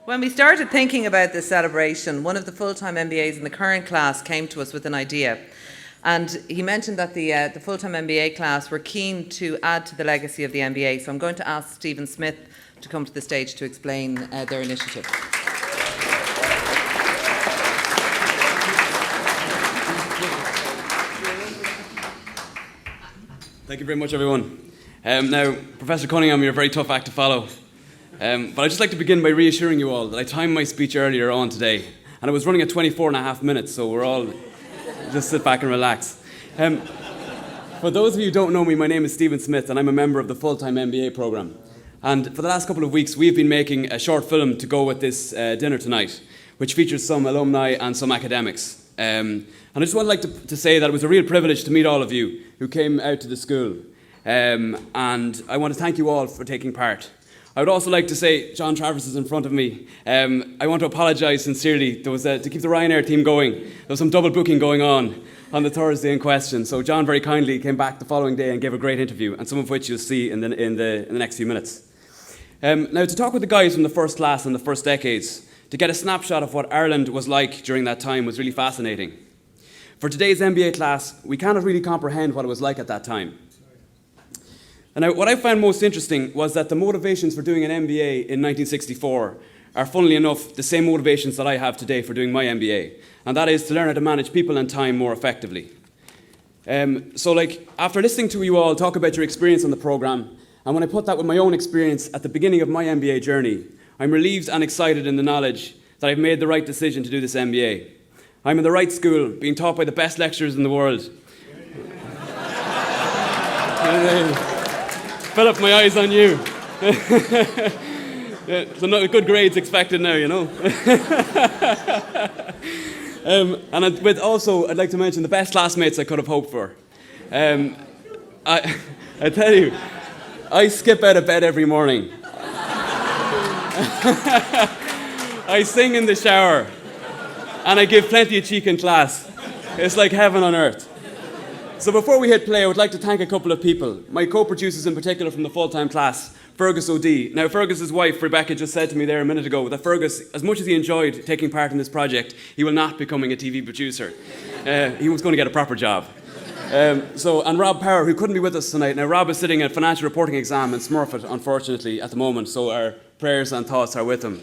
When we started thinking about this celebration, one of the full-time MBAs in the current class came to us with an idea. And he mentioned that the full-time MBA class were keen to add to the legacy of the MBA. So I'm going to ask Stephen Smith to come to the stage to explain their initiative. Thank you very much, everyone. Now, Professor Cunningham, you're a very tough act to follow. But I'd just like to begin by reassuring you all that I timed my speech earlier on today, and it was running at 24 and a half minutes, so we're all just sit back and relax. For those of you who don't know me, my name is Stephen Smith, and I'm a member of the full-time MBA programme. And for the last couple of weeks, we've been making a short film to go with this dinner tonight, which features some alumni and some academics. And I just would like to say that it was a real privilege to meet all of you who came out to the school. And I want to thank you all for taking part. I would also like to say, John Travers is in front of me. I want to apologise sincerely. There was to keep the Ryanair team going. There was some double booking going on the Thursday in question. So John very kindly came back the following day and gave a great interview, and some of which you'll see in the next few minutes. Now, to talk with the guys from the first class and the first decades, to get a snapshot of what Ireland was like during that time was really fascinating. For today's MBA class, we cannot really comprehend what it was like at that time. And now, what I found most interesting was that the motivations for doing an MBA in 1964 are, funnily enough, the same motivations that I have today for doing my MBA, and that is to learn how to manage people and time more effectively. After listening to you all talk about your experience on the programme, and when I put that with my own experience at the beginning of my MBA journey, I'm relieved and excited in the knowledge that I've made the right decision to do this MBA. I'm in the right school, being taught by the best lecturers in the world. Philip, my eyes on you. So no good grades expected now, you know. I'd like to mention the best classmates I could have hoped for. I tell you, I skip out of bed every morning. I sing in the shower, and I give plenty of cheek in class. It's like heaven on earth. So before we hit play, I would like to thank a couple of people. My co-producers in particular from the full-time class, Fergus O'D. Now, Fergus's wife, Rebecca, just said to me there a minute ago that Fergus, as much as he enjoyed taking part in this project, he will not be becoming a TV producer. He was going to get a proper job. And Rob Power, who couldn't be with us tonight. Now, Rob is sitting a financial reporting exam in Smurfit, unfortunately, at the moment, so our prayers and thoughts are with him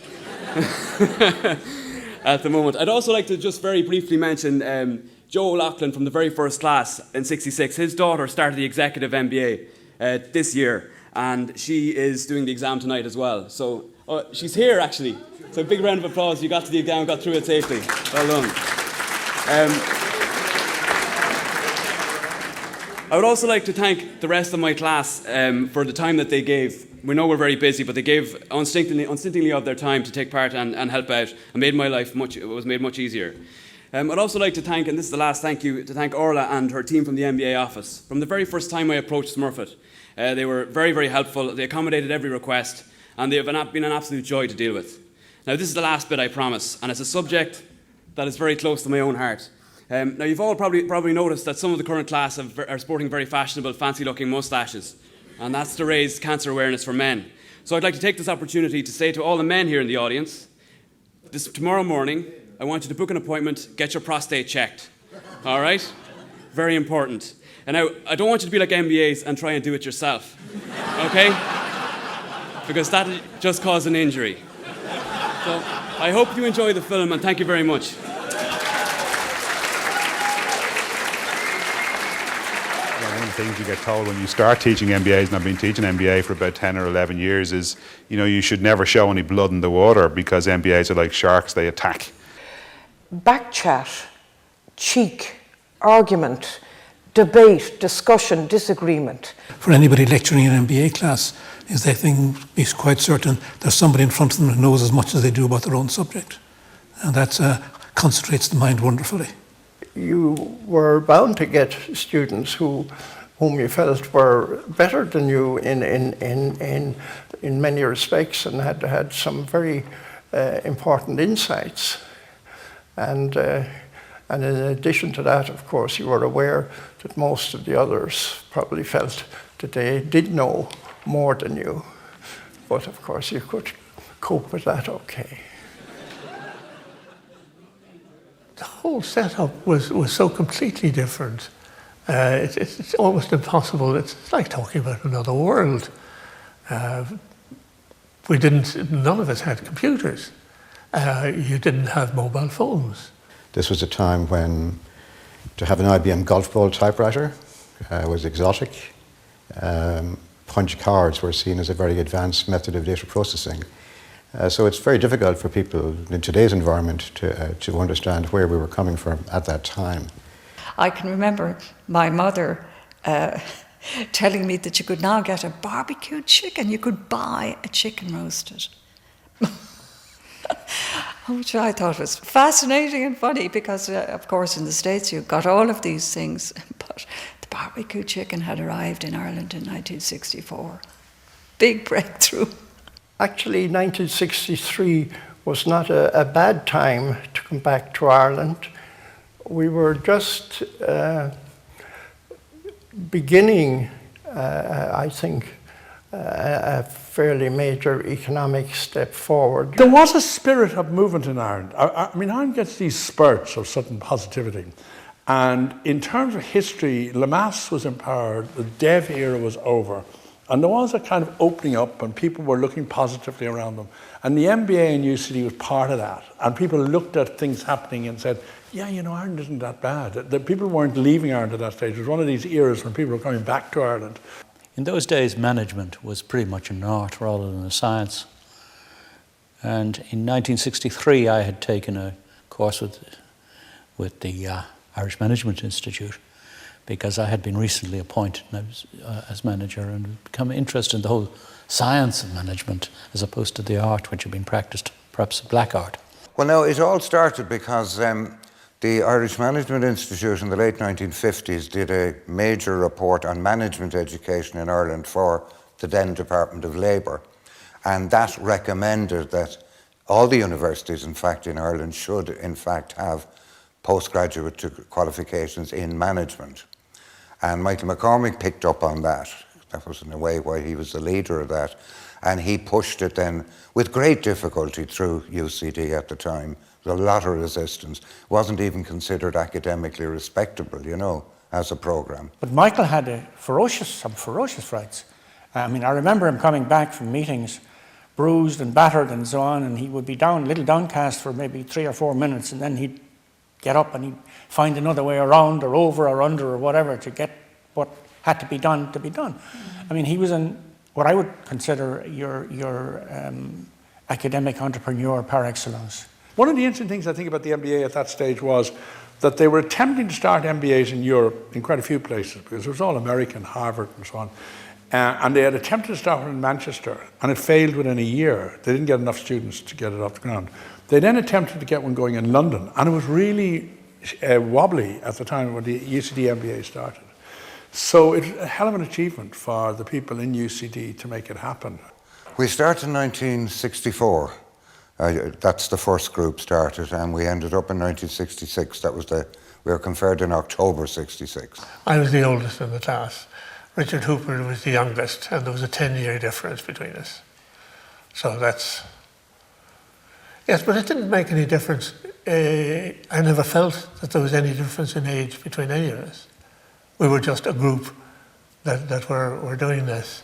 at the moment. I'd also like to just very briefly mention Joe O'Loughlin from the very first class in 66. His daughter started the executive MBA this year, and she is doing the exam tonight as well. So she's here, actually. So a big round of applause. You got to the exam, got through it safely. Well done. I would also like to thank the rest of my class for the time that they gave. We know we're very busy, but they gave unstintingly of their time to take part and help out, and made my life made much easier. I'd also like to thank, and this is the last thank you, to thank Orla and her team from the MBA office. From the very first time I approached Smurfit, they were very, very helpful. They accommodated every request, and they have been an absolute joy to deal with. Now, this is the last bit, I promise, and it's a subject that is very close to my own heart. Now, you've all probably noticed that some of the current class are sporting very fashionable, fancy-looking moustaches, and that's to raise cancer awareness for men. So I'd like to take this opportunity to say to all the men here in the audience, tomorrow morning, I want you to book an appointment, get your prostate checked. All right? Very important. And now, I don't want you to be like MBAs and try and do it yourself. Okay? Because that just caused an injury. So, I hope you enjoy the film, and thank you very much. One of the things you get told when you start teaching MBAs, and I've been teaching MBA for about 10 or 11 years, is, you should never show any blood in the water, because MBAs are like sharks, they attack. Backchat, cheek, argument, debate, discussion, disagreement. For anybody lecturing in an MBA class, is they think, be quite certain there's somebody in front of them who knows as much as they do about their own subject. And that concentrates the mind wonderfully. You were bound to get students whom you felt were better than you in many respects, and had some very important insights. And in addition to that, of course, you were aware that most of the others probably felt that they did know more than you. But of course, you could cope with that okay. The whole setup was so completely different. It's almost impossible. It's like talking about another world. None of us had computers. You didn't have mobile phones. This was a time when to have an IBM Golf Ball typewriter was exotic. Punch cards were seen as a very advanced method of data processing. So it's very difficult for people in today's environment to understand where we were coming from at that time. I can remember my mother telling me that you could now get a barbecued chicken. You could buy a chicken roasted. Which I thought was fascinating and funny because, of course, in the States you got all of these things, but the barbecue chicken had arrived in Ireland in 1964. Big breakthrough. Actually, 1963 was not a bad time to come back to Ireland. We were just beginning, I think, a fairly major economic step forward. There was a spirit of movement in Ireland. I mean, Ireland gets these spurts of sudden positivity. And in terms of history, Lemass was empowered, the Dev era was over. And there was a kind of opening up and people were looking positively around them. And the MBA in UCD was part of that. And people looked at things happening and said, yeah, you know, Ireland isn't that bad. The people weren't leaving Ireland at that stage. It was one of these eras when people were coming back to Ireland. In those days, management was pretty much an art rather than a science. And in 1963, I had taken a course with the Irish Management Institute because I had been recently appointed as manager and become interested in the whole science of management as opposed to the art which had been practiced, perhaps black art. Well, no, it all started because the Irish Management Institute in the late 1950s did a major report on management education in Ireland for the then Department of Labour. And that recommended that all the universities, in fact, in Ireland should, in fact, have postgraduate qualifications in management. And Michael McCormick picked up on that. That was, in a way, why he was the leader of that. And he pushed it then with great difficulty through UCD at the time. There was a lot of resistance. It wasn't even considered academically respectable, you know, as a programme. But Michael had some ferocious rights. I mean, I remember him coming back from meetings, bruised and battered and so on, and he would be down, a little downcast for maybe 3 or 4 minutes, and then he'd get up and he'd find another way around or over or under or whatever to get what had to be done to be done. I mean, he was what I would consider your academic entrepreneur par excellence. One of the interesting things I think about the MBA at that stage was that they were attempting to start MBAs in Europe in quite a few places because it was all American, Harvard and so on. And they had attempted to start it in Manchester and it failed within a year. They didn't get enough students to get it off the ground. They then attempted to get one going in London and it was really wobbly at the time when the UCD MBA started. So it's a hell of an achievement for the people in UCD to make it happen. We started in 1964. That's the first group started, and we ended up in 1966. We were conferred in October '66. I was the oldest in the class. Richard Hooper was the youngest, and there was a 10-year difference between us. So that's... Yes, but it didn't make any difference. I never felt that there was any difference in age between any of us. We were just a group that were doing this.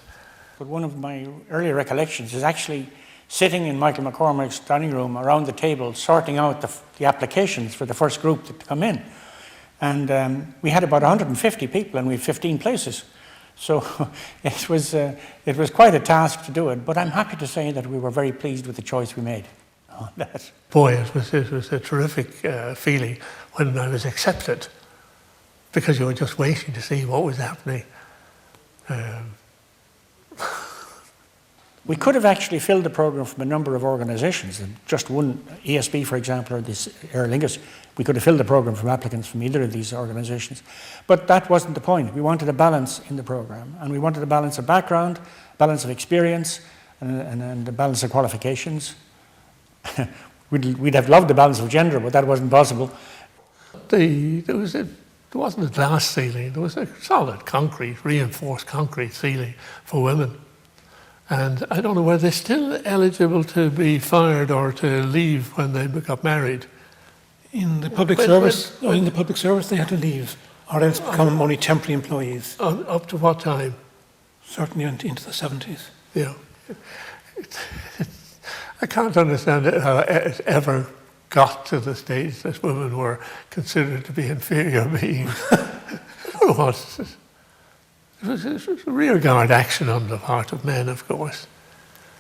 But one of my early recollections is actually sitting in Michael McCormick's dining room around the table, sorting out the applications for the first group to come in. And we had about 150 people and we had 15 places. So it was quite a task to do it, but I'm happy to say that we were very pleased with the choice we made on that. Boy, it was a terrific feeling when I was accepted, because you were just waiting to see what was happening. We could have actually filled the program from a number of organisations. Just one, ESB, for example, or this Aer Lingus, we could have filled the program from applicants from either of these organisations. But that wasn't the point. We wanted a balance in the program, and we wanted a balance of background, balance of experience, and a balance of qualifications. We'd have loved the balance of gender, but that wasn't possible. There wasn't a glass ceiling. There was a solid concrete, reinforced concrete ceiling for women. And I don't know whether they're still eligible to be fired or to leave when they got married. In the public service, they had to leave, or else become only temporary employees. Up to what time? Certainly into the 70s. Yeah. I can't understand how it ever got to the stage that women were considered to be inferior beings. I don't know what. It was a rearguard action on the part of men, of course.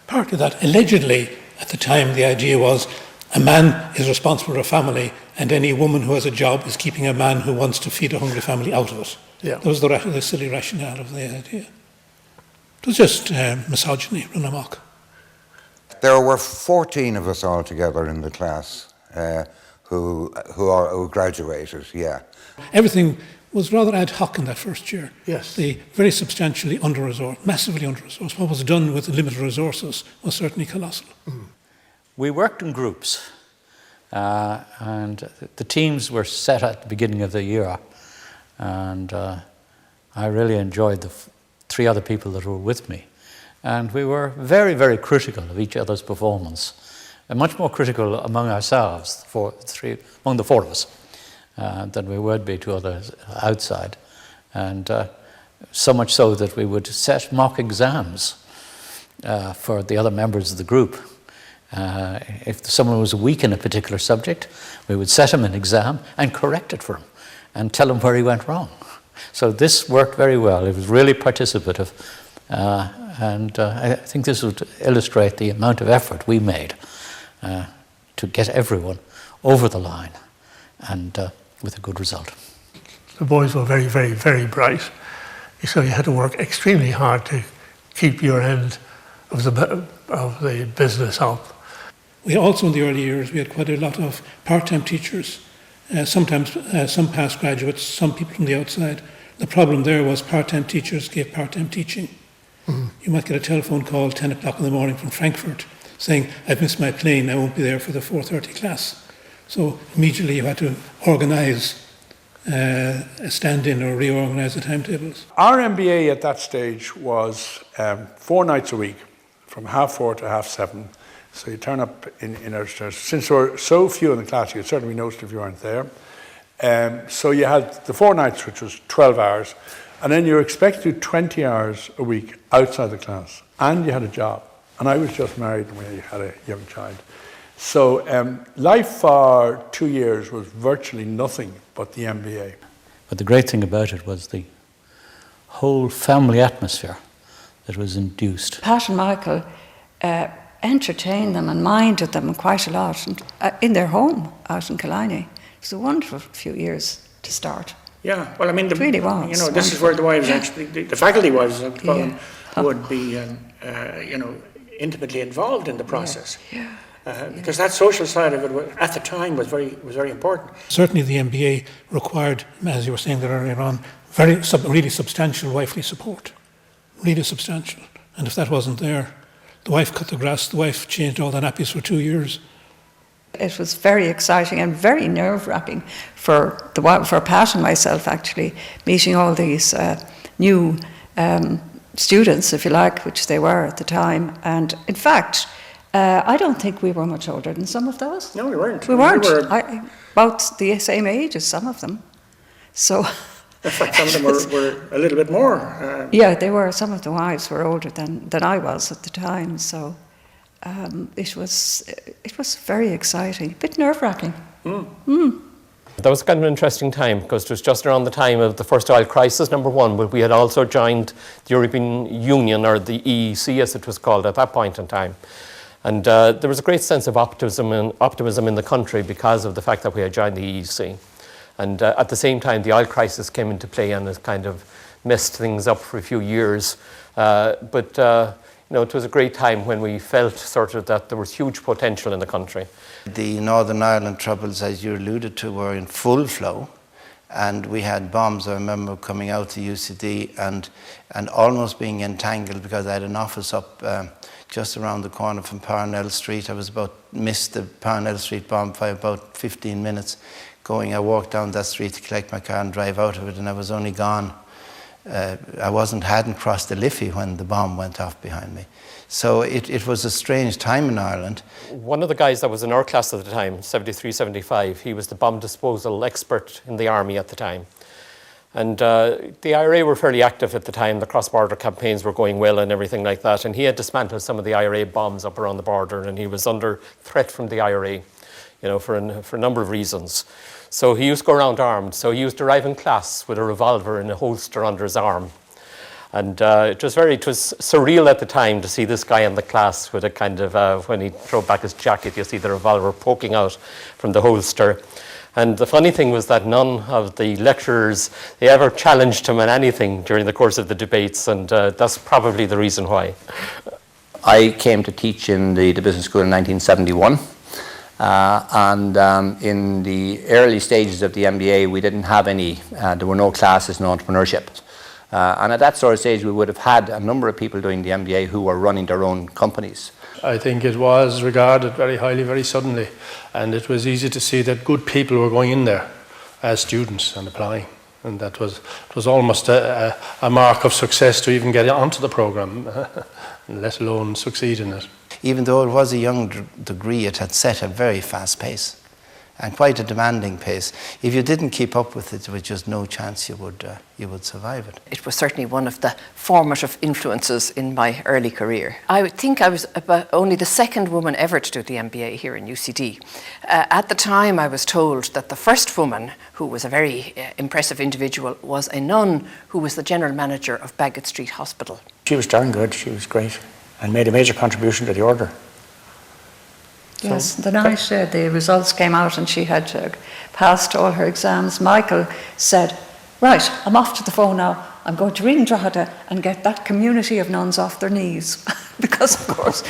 Part of that, allegedly, at the time, the idea was a man is responsible for a family, and any woman who has a job is keeping a man who wants to feed a hungry family out of it. Yeah. That was the silly rationale of the idea. It was just misogyny run amok. There were 14 of us altogether in the class who graduated, yeah. Everything was rather ad hoc in that first year. Yes. The very substantially under-resourced, massively under-resourced. What was done with the limited resources was certainly colossal. Mm. We worked in groups, and the teams were set at the beginning of the year, and I really enjoyed the three other people that were with me. And we were very, very critical of each other's performance, and much more critical among ourselves, among the four of us, than we would be to others outside. And so much so that we would set mock exams for the other members of the group. If someone was weak in a particular subject, we would set him an exam and correct it for him and tell him where he went wrong. So this worked very well. It was really participative. And I think this would illustrate the amount of effort we made to get everyone over the line and with a good result. The boys were very, very, very bright. So you had to work extremely hard to keep your end of the business up. We also, in the early years, we had quite a lot of part-time teachers, sometimes some past graduates, some people from the outside. The problem there was part-time teachers gave part-time teaching. Mm-hmm. You might get a telephone call 10 o'clock in the morning from Frankfurt saying, I've missed my plane, I won't be there for the 4:30 class. So immediately you had to organise a stand-in or reorganise the timetables. Our MBA at that stage was 4 nights a week, from 4:30 to 7:30. So you turn up in our church. Since there were so few in the class, you'd certainly be noticed if you weren't there. So you had the 4 nights, which was 12 hours, and then you were expected to do 20 hours a week outside the class, and you had a job. And I was just married when I had a young child. So life for 2 years was virtually nothing but the MBA. But the great thing about it was the whole family atmosphere that was induced. Pat and Michael entertained them and minded them quite a lot in their home out in Killiney. It was a wonderful few years to start. Yeah, well, I mean, it really was. You know, this is where the wives actually, the faculty wives, would be, intimately involved in the process. Yeah. Because that social side of it, at the time, was very important. Certainly, the MBA required, as you were saying there earlier on, really substantial wifely support, really substantial. And if that wasn't there, the wife cut the grass, the wife changed all the nappies for 2 years. It was very exciting and very nerve-wracking for Pat and myself, actually, meeting all these new students, if you like, which they were at the time. And in fact, I don't think we were much older than some of those. No, we weren't. We weren't. About the same age as some of them. So. In fact, some of them were a little bit more. Yeah, they were. Some of the wives were older than I was at the time. So it was very exciting, a bit nerve-wracking. Mm. Mm. That was kind of an interesting time because it was just around the time of the first oil crisis, number one, but we had also joined the European Union, or the EEC as it was called at that point in time. And there was a great sense of optimism in the country because of the fact that we had joined the EEC. And at the same time, the oil crisis came into play and it kind of messed things up for a few years. But it was a great time when we felt sort of that there was huge potential in the country. The Northern Ireland troubles, as you alluded to, were in full flow. And we had bombs, I remember coming out to UCD and almost being entangled because I had an office up just around the corner from Parnell Street. I missed the Parnell Street bomb by about 15 minutes. I walked down that street to collect my car and drive out of it, and I was only gone. Hadn't crossed the Liffey when the bomb went off behind me. So it was a strange time in Ireland. One of the guys that was in our class at the time, 73, 75, he was the bomb disposal expert in the army at the time. And the IRA were fairly active at the time. The cross-border campaigns were going well and everything like that. And he had dismantled some of the IRA bombs up around the border, and he was under threat from the IRA, for a number of reasons. So he used to go around armed. So he used to arrive in class with a revolver in a holster under his arm. And it was surreal at the time to see this guy in the class with a kind of, when he threw back his jacket, you see the revolver poking out from the holster. And the funny thing was that none of the lecturers, they ever challenged him on anything during the course of the debates, and that's probably the reason why. I came to teach in the business school in 1971. In the early stages of the MBA, we didn't have any, there were no classes in entrepreneurship. And at that sort of stage, we would have had a number of people doing the MBA who were running their own companies. I think it was regarded very highly, very suddenly, and it was easy to see that good people were going in there as students and applying, and it was almost a mark of success to even get onto the programme, let alone succeed in it. Even though it was a young degree, it had set a very fast pace and quite a demanding pace. If you didn't keep up with it, there was just no chance you would survive it. It was certainly one of the formative influences in my early career. I think I was about only the second woman ever to do the MBA here in UCD. At the time, I was told that the first woman, who was a very impressive individual, was a nun who was the general manager of Baggot Street Hospital. She was darn good, she was great, and made a major contribution to the order. Yes, the night the results came out and she had passed all her exams, Michael said, right, I'm off to the phone now. I'm going to ring Drogheda and get that community of nuns off their knees. Because, of course,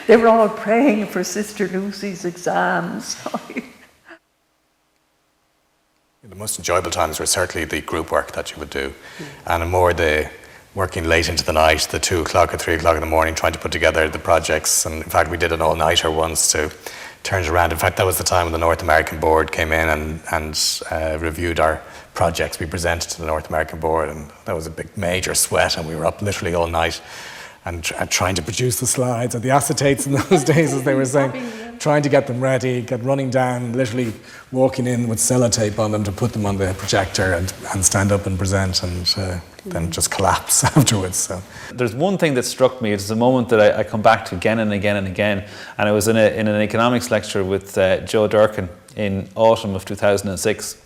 they were all praying for Sister Lucy's exams. The most enjoyable times were certainly the group work that you would do, and more the working late into the night, the 2 o'clock or 3 o'clock in the morning, trying to put together the projects. And in fact, we did an all-nighter once to turn it around. In fact, that was the time when the North American board came in and reviewed our projects. We presented to the North American board, and that was a big major sweat, and we were up literally all night and trying to produce the slides and the acetates in those days, as they were saying, trying to get them ready, get running down, literally walking in with sellotape on them to put them on the projector and stand up and present, and then just collapse afterwards. So there's one thing that struck me. It's a moment that I come back to again and again and again, and I was in an economics lecture with Joe Durkin in autumn of 2006,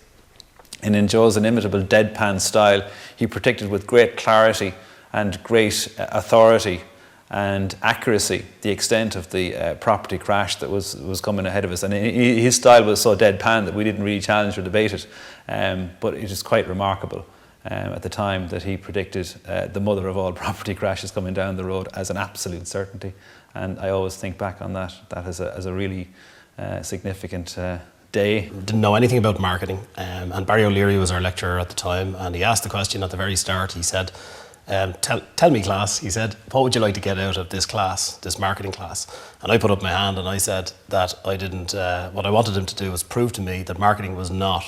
and in Joe's inimitable deadpan style, he predicted with great clarity and great authority and accuracy the extent of the property crash that was coming ahead of us. And his style was so deadpan that we didn't really challenge or debate it, but it is quite remarkable at the time that he predicted the mother of all property crashes coming down the road as an absolute certainty. And I always think back on that as a really significant day. Didn't know anything about marketing, and Barry O'Leary was our lecturer at the time, and he asked the question at the very start. He said, tell me, class, he said, what would you like to get out of this class, this marketing class? And I put up my hand and I said that I didn't, what I wanted him to do was prove to me that marketing was not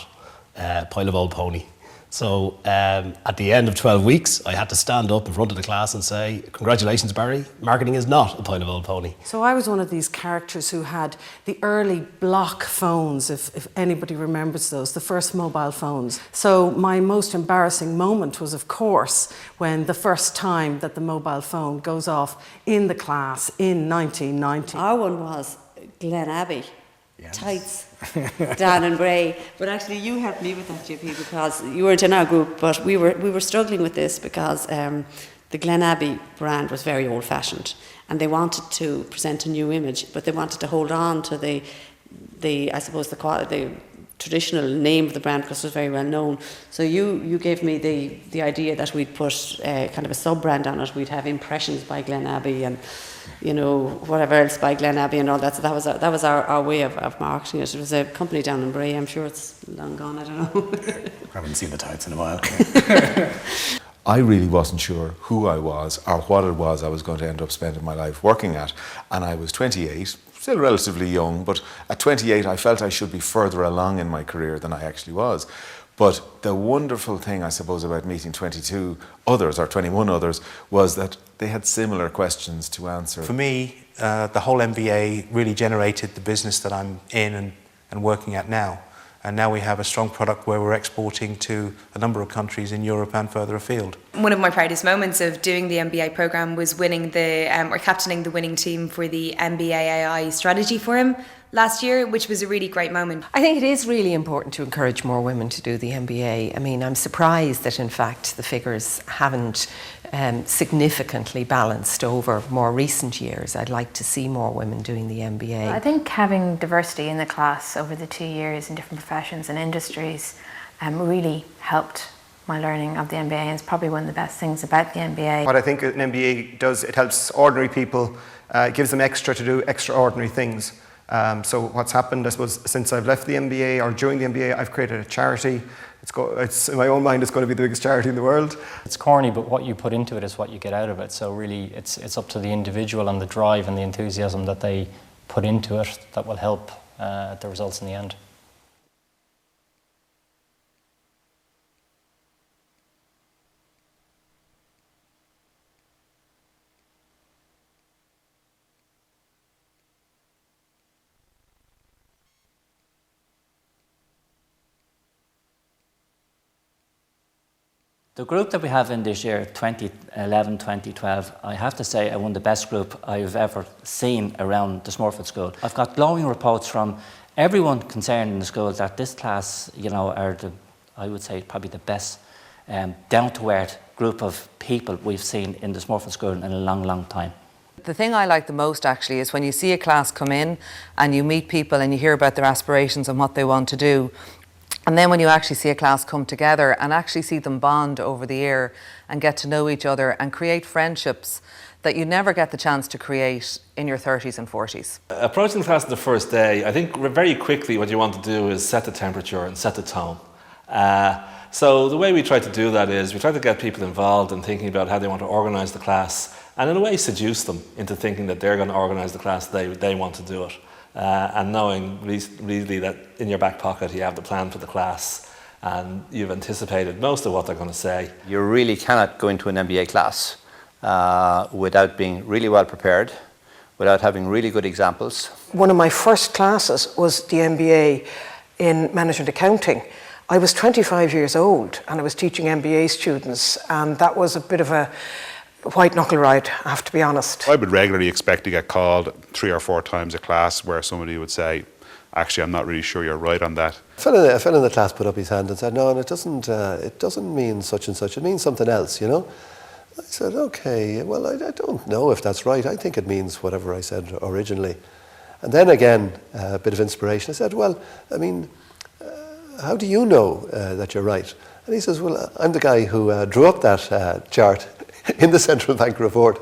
a pile of old pony. So at the end of 12 weeks, I had to stand up in front of the class and say, congratulations, Barry, marketing is not a pile of old pony. So I was one of these characters who had the early block phones, if anybody remembers those, the first mobile phones. So my most embarrassing moment was, of course, when the first time that the mobile phone goes off in the class in 1990. Our one was Glen Abbey. Yes. Tights, Dan and Bray. But actually you helped me with that, JP, because you weren't in our group, but we were struggling with this because the Glen Abbey brand was very old-fashioned, and they wanted to present a new image, but they wanted to hold on to the traditional name of the brand because it was very well known. So you gave me the idea that we'd put kind of a sub-brand on it. We'd have impressions by Glen Abbey and whatever else by Glen Abbey and all that. So that was our way of marketing it. It was a company down in Bray. I'm sure it's long gone, I don't know. I haven't seen the tights in a while. I really wasn't sure who I was or what it was I was going to end up spending my life working at. And I was 28, still relatively young, but at 28 I felt I should be further along in my career than I actually was. But the wonderful thing, I suppose, about meeting 22 others or 21 others was that they had similar questions to answer. For me, the whole MBA really generated the business that I'm in and working at now. And now we have a strong product where we're exporting to a number of countries in Europe and further afield. One of my proudest moments of doing the MBA programme was winning or captaining the winning team for the MBAI Strategy Forum last year, which was a really great moment. I think it is really important to encourage more women to do the MBA. I mean, I'm surprised that in fact the figures haven't significantly balanced over more recent years. I'd like to see more women doing the MBA. I think having diversity in the class over the 2 years in different professions and industries really helped my learning of the MBA, and it's probably one of the best things about the MBA. What I think an MBA does, it helps ordinary people, it gives them extra to do extraordinary things. So what's happened, I suppose, since I've left the MBA or during the MBA, I've created a charity. It's in my own mind, it's going to be the biggest charity in the world. It's corny, but what you put into it is what you get out of it. So really, it's up to the individual and the drive and the enthusiasm that they put into it that will help the results in the end. The group that we have in this year, 2011-2012, I have to say are one of the best group I've ever seen around the Smurfit School. I've got glowing reports from everyone concerned in the school that this class, you know, are I would say probably the best down-to-earth group of people we've seen in the Smurfit School in a long, long time. The thing I like the most actually is when you see a class come in and you meet people and you hear about their aspirations and what they want to do. And then when you actually see a class come together and actually see them bond over the year and get to know each other and create friendships that you never get the chance to create in your 30s and 40s. Approaching the class the first day, I think very quickly what you want to do is set the temperature and set the tone. So the way we try to do that is we try to get people involved in thinking about how they want to organise the class and in a way seduce them into thinking that they're going to organise the class they want to do it. And knowing really that in your back pocket you have the plan for the class and you've anticipated most of what they're going to say. You really cannot go into an MBA class without being really well prepared, without having really good examples. One of my first classes was the MBA in management accounting. I was 25 years old and I was teaching MBA students, and that was a bit of a white knuckle ride, I have to be honest. I would regularly expect to get called 3 or 4 times a class where somebody would say, actually I'm not really sure you're right on that. A fellow in the class put up his hand and said, no, and it doesn't mean such and such, it means something else, you know. I said, okay, well I don't know if that's right, I think it means whatever I said originally. And then again, a bit of inspiration, I said, well, I mean, how do you know that you're right? And he says, well, I'm the guy who drew up that chart in the Central Bank report.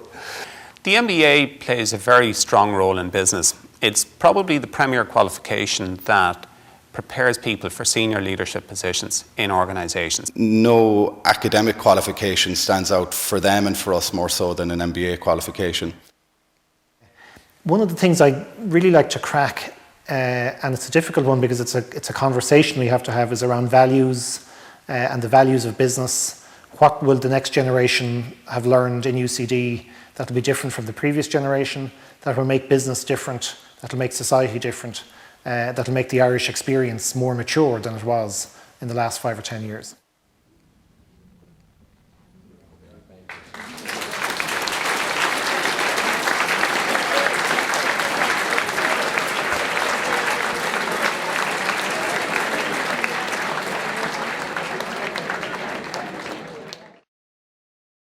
The MBA plays a very strong role in business. It's probably the premier qualification that prepares people for senior leadership positions in organisations. No academic qualification stands out for them and for us more so than an MBA qualification. One of the things I really like to crack, and it's a difficult one because it's a conversation we have to have, is around values and the values of business. What will the next generation have learned in UCD that will be different from the previous generation, that will make business different, that will make society different, that will make the Irish experience more mature than it was in the last 5 or 10 years?